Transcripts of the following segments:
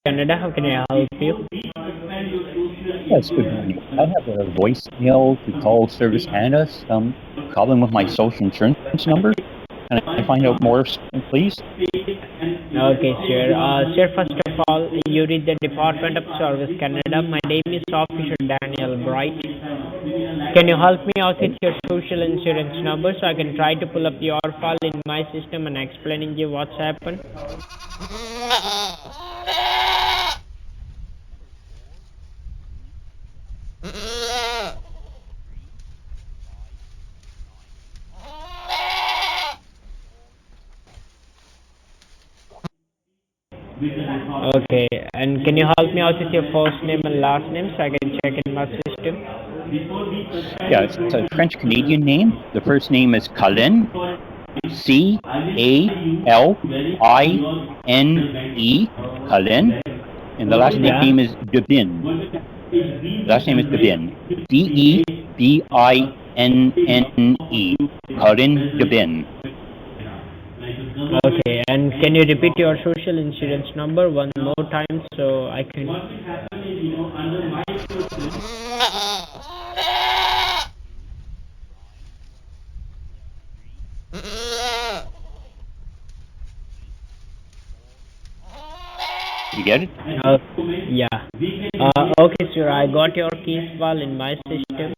Canada. How can I help you? Yes, good morning. I have a voicemail to call Service Canada. Some problem with my social insurance number. Can I find out more, please? Okay, sir. Sir, first of all, you read the Department of Service Canada. My name is Officer Daniel Bright. Can you help me out with your social insurance number so I can try to pull up your file in my system and explaining you what's happened? Okay, and can you help me out with your first name and last name so I can check in my system? Yeah, it's a French Canadian name. The first name is Calin, Caline, Calin, and the last Yeah. name is Debin. Last name is Debin, Debinne, Calin Debin. Okay, and can you repeat your social insurance number one more time so I can? You get it? Uh, yeah. Okay, sir. I got your case file in my system.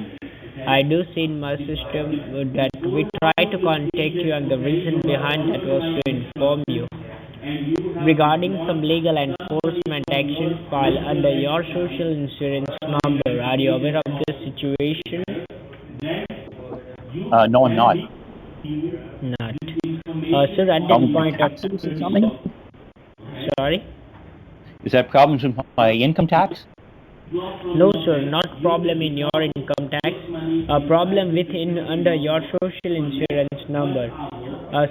I do see in my system that we tried to contact you, and the reason behind that was to inform you regarding some legal enforcement action filed under your social insurance number. Are you aware of this situation? No, I'm not. Not. Sir, at this Problem with point of taxes or something? sorry. Is that problems with my income tax? No, sir, not problem in your income tax. A problem within under your social insurance number.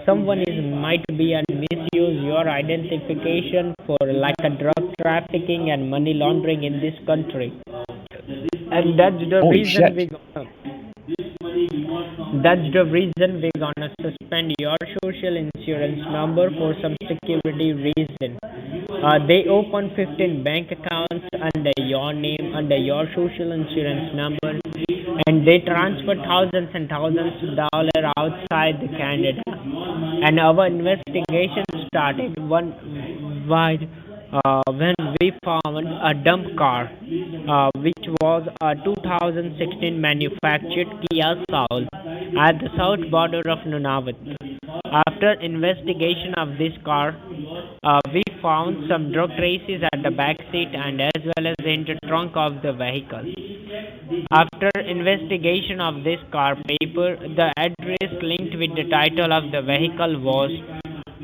Someone is might be and misuse your identification for like a drug trafficking and money laundering in this country, and Holy shit. that's the reason we're gonna suspend your social insurance number for some security reason. They open 15 bank accounts under your name, under your social insurance number, and they transfer thousands and thousands of dollars outside the Canada. And our investigation started one wide when we found a dump car, which was a 2016 manufactured Kia Soul at the south border of Nunavut. After investigation of this car, we found some drug traces at the back seat and as well as in the trunk of the vehicle. After investigation of this car paper, the address linked with the title of the vehicle was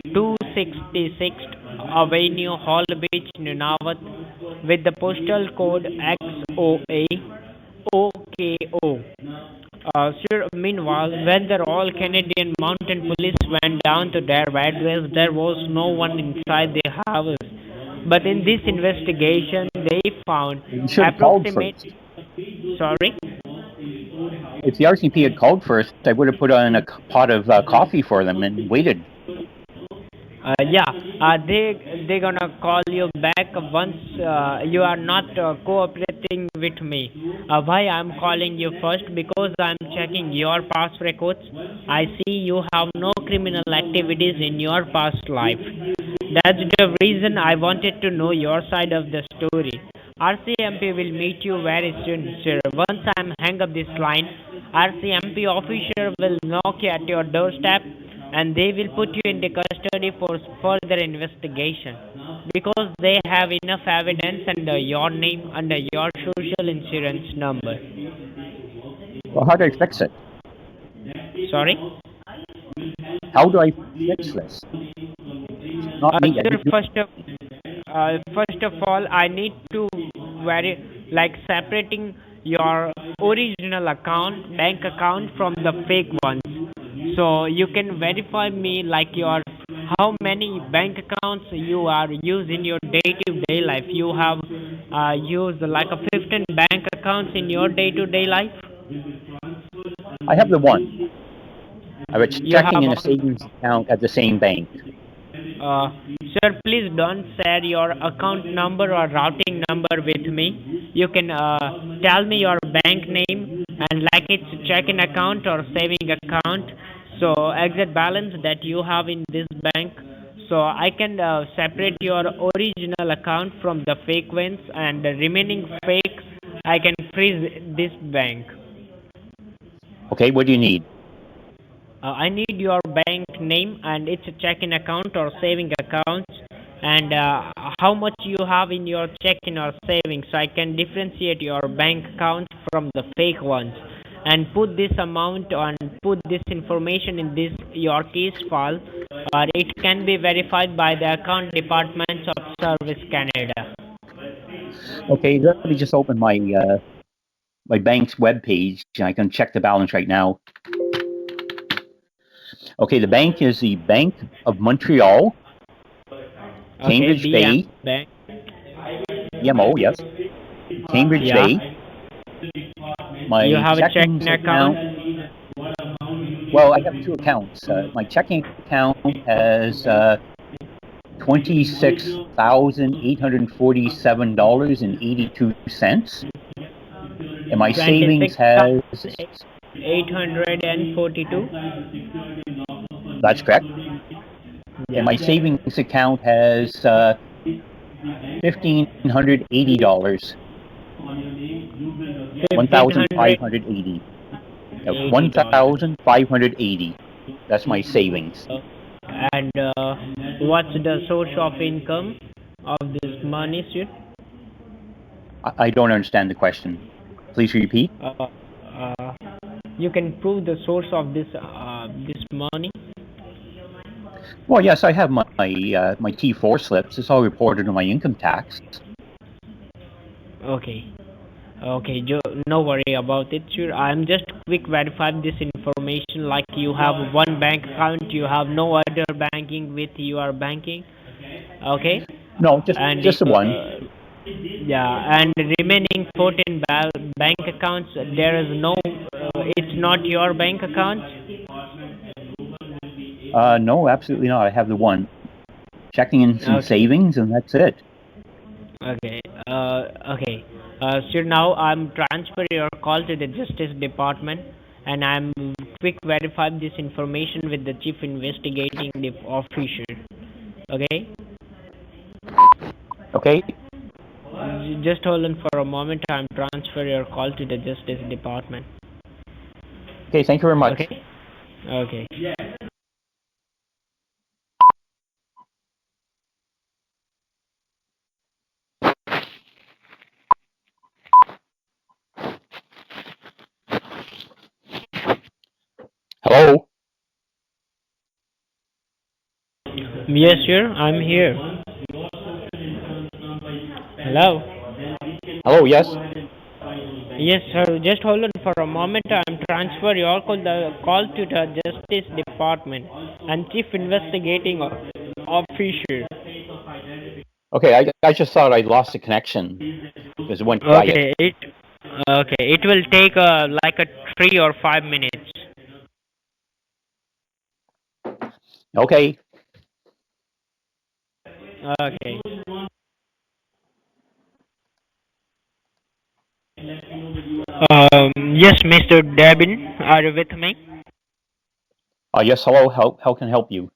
266th Avenue, Hall Beach, Nunavut, with the postal code XOA OKO. Sir, meanwhile, when the Royal Canadian Mounted Police went down to their address, there was no one inside the house. But in this investigation, they found You should have called approximate. first. Sorry. If the RCP had called first, I would have put on a pot of coffee for them and waited. Yeah, they gonna call you back once you are not cooperating with me. Why I'm calling you first? Because I'm checking your past records. I see you have no criminal activities in your past life. That's the reason I wanted to know your side of the story. RCMP will meet you very soon, sir. Once I'm hang up this line, RCMP officer will knock you at your doorstep and they will put you in the custody for further investigation because they have enough evidence under your name, under your social insurance number. Well, how do I fix it? Sorry? How do I fix this? Not me. Sir, first of all, I need to like separating your original account, bank account from the fake ones. So you can verify me like your how many bank accounts you are used in your day-to-day life. You have used like a 15 bank accounts in your day-to-day life. I have the one. I was You checking have in a savings account at the same bank. Uh, Sir, please don't share your account number or routing number with me. You can tell me your bank name and like it's a checking account or saving account. So exact balance that you have in this bank. So I can separate your original account from the fake ones and the remaining fake I can freeze this bank. Okay, what do you need? I need your bank name and it's a checking account or saving account and how much you have in your checking or savings so I can differentiate your bank account from the fake ones and put this amount and put this information in this your case file or it can be verified by the account departments of Service Canada. Okay, let me just open my bank's web page. I can check the balance right now. Okay, the bank is the Bank of Montreal, Okay, Cambridge Bay, bank. BMO, yes, Cambridge Yeah. Bay. You My have a checking checking account? account, well, I have two accounts. My checking account has $26,847.82, and my savings has, 26,842. that's correct, and Yeah. my savings account has $1,580, 1,580. 1,580. 1,580. That's my savings. And what's the source of income of this money, sir? I don't understand the question. Please repeat. Uh, you can prove the source of this money. Well, yes, I have my T4 slips. It's all reported on my income tax. Okay. Okay, no worry about it, sure. I'm just quick verifying this information like you have one bank account, you have no other banking with your banking. Okay? No, And just the one. yeah, and remaining 14 bank accounts, there is no, it's not your bank account. No, absolutely not. I have the one. Checking in some Okay. savings, and that's it. Okay. Okay. So now I'm transfer your call to the Justice Department, and I'm quick verify this information with the Chief Investigating Officer. Okay. Okay. Just hold on for a moment. I'm transfer your call to the Justice Department. Okay. Thank you very much. Okay. Okay. Hello. Yes, sir. I'm here. Hello. Hello. Yes. Yes, sir. Just hold on for a moment. I'm transfer your call to the Justice Department and Chief Investigating Officer. Okay. I just thought I lost the connection because it went quiet. It will take like a 3 or 5 minutes. Okay. Okay. Yes, Mr. Devin, are you with me? Yes. Hello. How can I help you?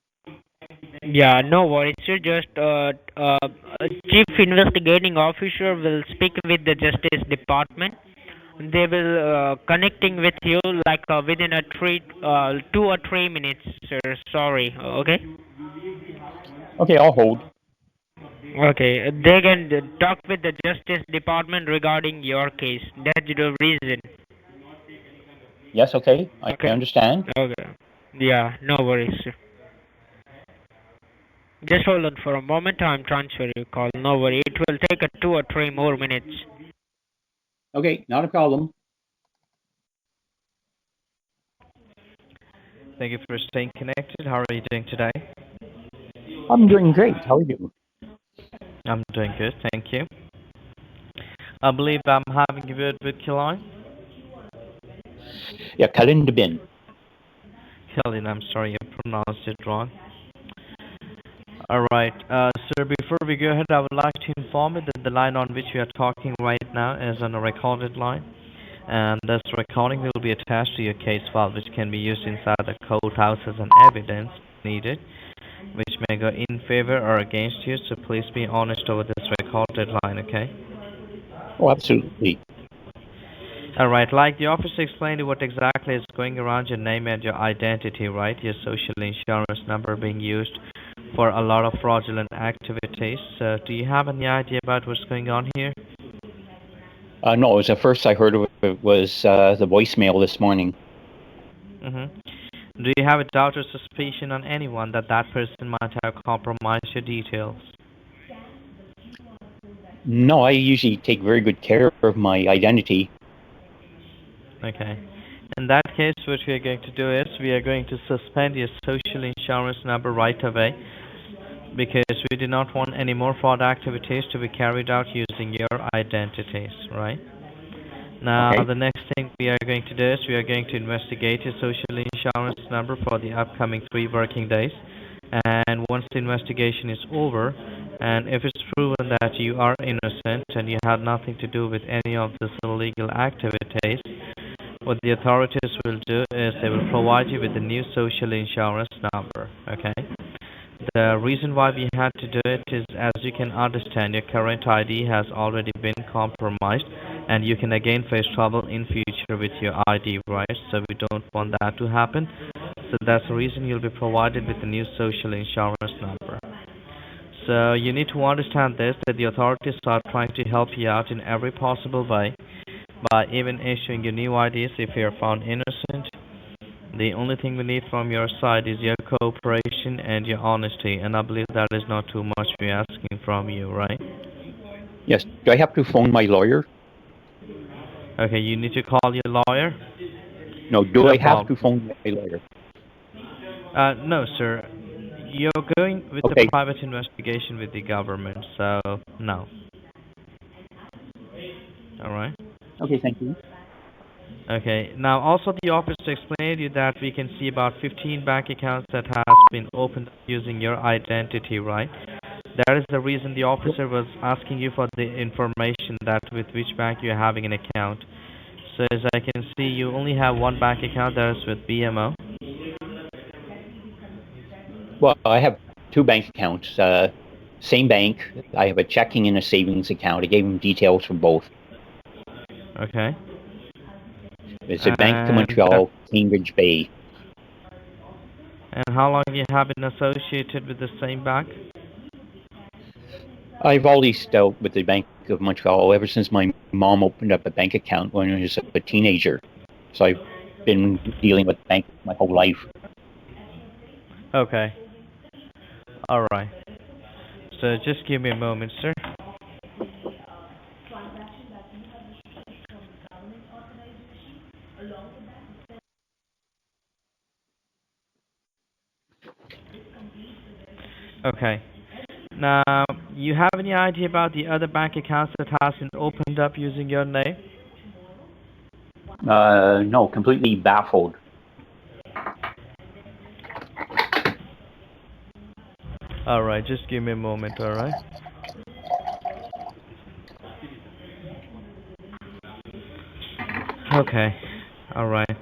Yeah, no worries. Sir. Just Chief Investigating Officer will speak with the Justice Department. They will connecting with you like within 2 or 3 minutes, sir. Sorry. Okay. Okay. I'll hold. Okay. They can talk with the Justice Department regarding your case. That's the reason. Yes. Okay. I Okay. understand. Okay. Yeah. No worries, sir. Just hold on for a moment. I'm transferring your call. No worry. It will take 2 or 3 more minutes. Okay. Not a problem. Thank you for staying connected. How are you doing today? I'm doing great. How are you? I'm doing good, thank you. I believe I'm having a word with Killine. Yeah. Kalin the bin. Killian, I'm sorry, I pronounced it wrong. All right. Sir, before we go ahead, I would like to inform you that the line on which we are talking right now is on a recorded line, and this recording will be attached to your case file, which can be used inside the courthouse as an evidence needed, which may go in favor or against you. So please be honest over this recorded line, okay? Oh, absolutely. All right. Like the officer explained what exactly is going around your name and your identity, right? Your social insurance number being used for a lot of fraudulent activities. Do you have any idea about what's going on here? No, it was the first I heard of it was the voicemail this morning. Mm-hmm. Do you have a doubt or suspicion on anyone that that person might have compromised your details? No, I usually take very good care of my identity. Okay. In that case, what we are going to do is we are going to suspend your social insurance number right away because we do not want any more fraud activities to be carried out using your identities, right? Now, Okay. the next thing we are going to do is we are going to investigate your social insurance number for the upcoming 3 working days. And once the investigation is over, and if it's proven that you are innocent and you had nothing to do with any of these illegal activities, what the authorities will do is they will provide you with a new social insurance number, okay? The reason why we had to do it is, as you can understand, your current ID has already been compromised and you can again face trouble in future with your ID, right? So we don't want that to happen. So that's the reason you'll be provided with a new social insurance number. So you need to understand this, that the authorities are trying to help you out in every possible way by even issuing you new IDs if you are found innocent. The only thing we need from your side is your cooperation and your honesty, and I believe that is not too much we're asking from you, right? Yes. Do I have to phone my lawyer? Okay, you need to call your lawyer? No. Do No I have to problem. phone my lawyer? No, sir. You're going with the Okay. private investigation with the government, so no. Alright? Okay. Thank you. Okay. Now, also the office explained you that we can see about 15 bank accounts that has been opened using your identity, right? That is the reason the officer was asking you for the information that with which bank you're having an account. So as I can see, you only have one bank account that is with BMO. Well, I have 2 bank accounts. Same bank. I have a checking and a savings account. I gave him details for both. Okay. It's a Bank of And Montreal, Cambridge Bay. and how long you have been associated with the same bank? I've always dealt with the Bank of Montreal ever since my mom opened up a bank account when I was a teenager. So I've been dealing with banks my whole life. Okay. All right. So just give me a moment, sir. Okay. Now, you have any idea about the other bank accounts that has been opened up using your name? No, completely baffled. All right, just give me a moment, all right? Okay. All right.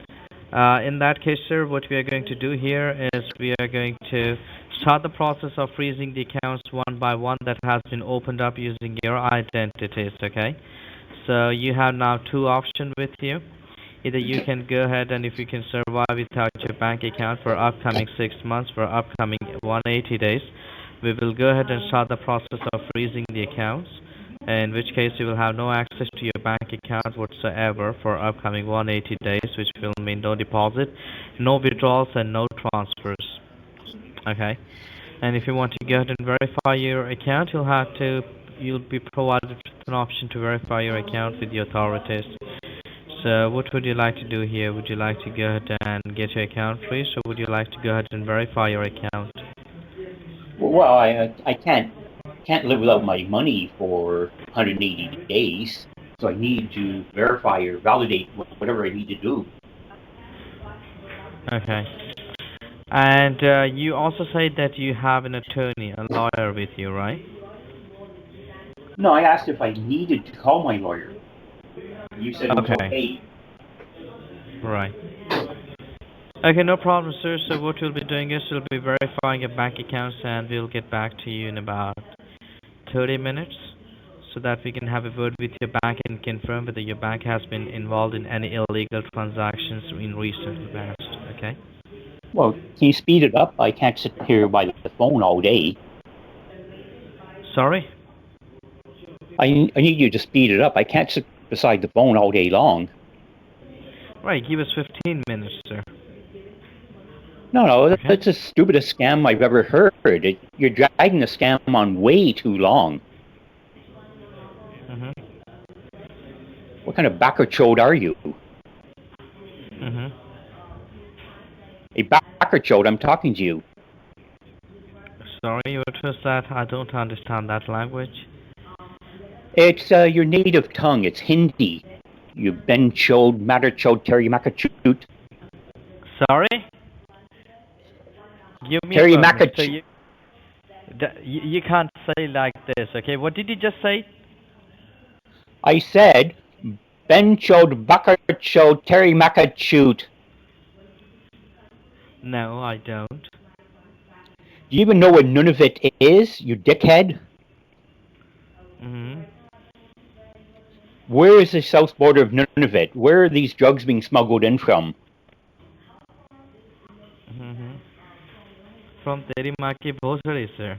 In that case, sir, what we are going to do here is we are going to start the process of freezing the accounts one by one that has been opened up using your identities, okay? So you have now 2 options with you. Either you can go ahead and if you can survive without your bank account for upcoming 6 months, for upcoming 180 days, we will go ahead and start the process of freezing the accounts, in which case you will have no access to your bank account whatsoever for upcoming 180 days, which will mean no deposit, no withdrawals, and no transfers. Okay? And if you want to go ahead and verify your account, you'll be provided with an option to verify your account with the authorities. So what would you like to do here? Would you like to go ahead and get your account freeze, or would you like to go ahead and verify your account? Well, I can't live without my money for 180 days. So I need to verify or validate whatever I need to do. Okay. And you also said that you have an attorney, a lawyer with you, right? No, I asked if I needed to call my lawyer. You said it was Okay, okay. right. Okay, no problem, sir. So what we'll be doing is we'll be verifying your bank accounts and we'll get back to you in about 30 minutes so that we can have a word with your bank and confirm whether your bank has been involved in any illegal transactions in recent past. Okay? Well, can you speed it up? I can't sit here by the phone all day. Sorry? I need you to speed it up. I can't sit beside the phone all day long. Right, give us 15 minutes, sir. No, Okay? that's the stupidest scam I've ever heard. You're dragging the scam on way too long. Mhm. What kind of backerchode are you? Mhm. A backerchode, I'm talking to you. Sorry, what was that? I don't understand that language. It's your native tongue. It's Hindi. You ben chode, matter chode, terry makachute. Sorry? Give me a Terry moment. So makachute. you can't say like this, okay? What did you just say? I said ben chode, backerchode, terry makachute. No, I don't. Do you even know what Nunavut is, you dickhead? Mhm. Where is the south border of Nunavut? Where are these drugs being smuggled in from? Mhm. From Terimaki Bhosari, sir.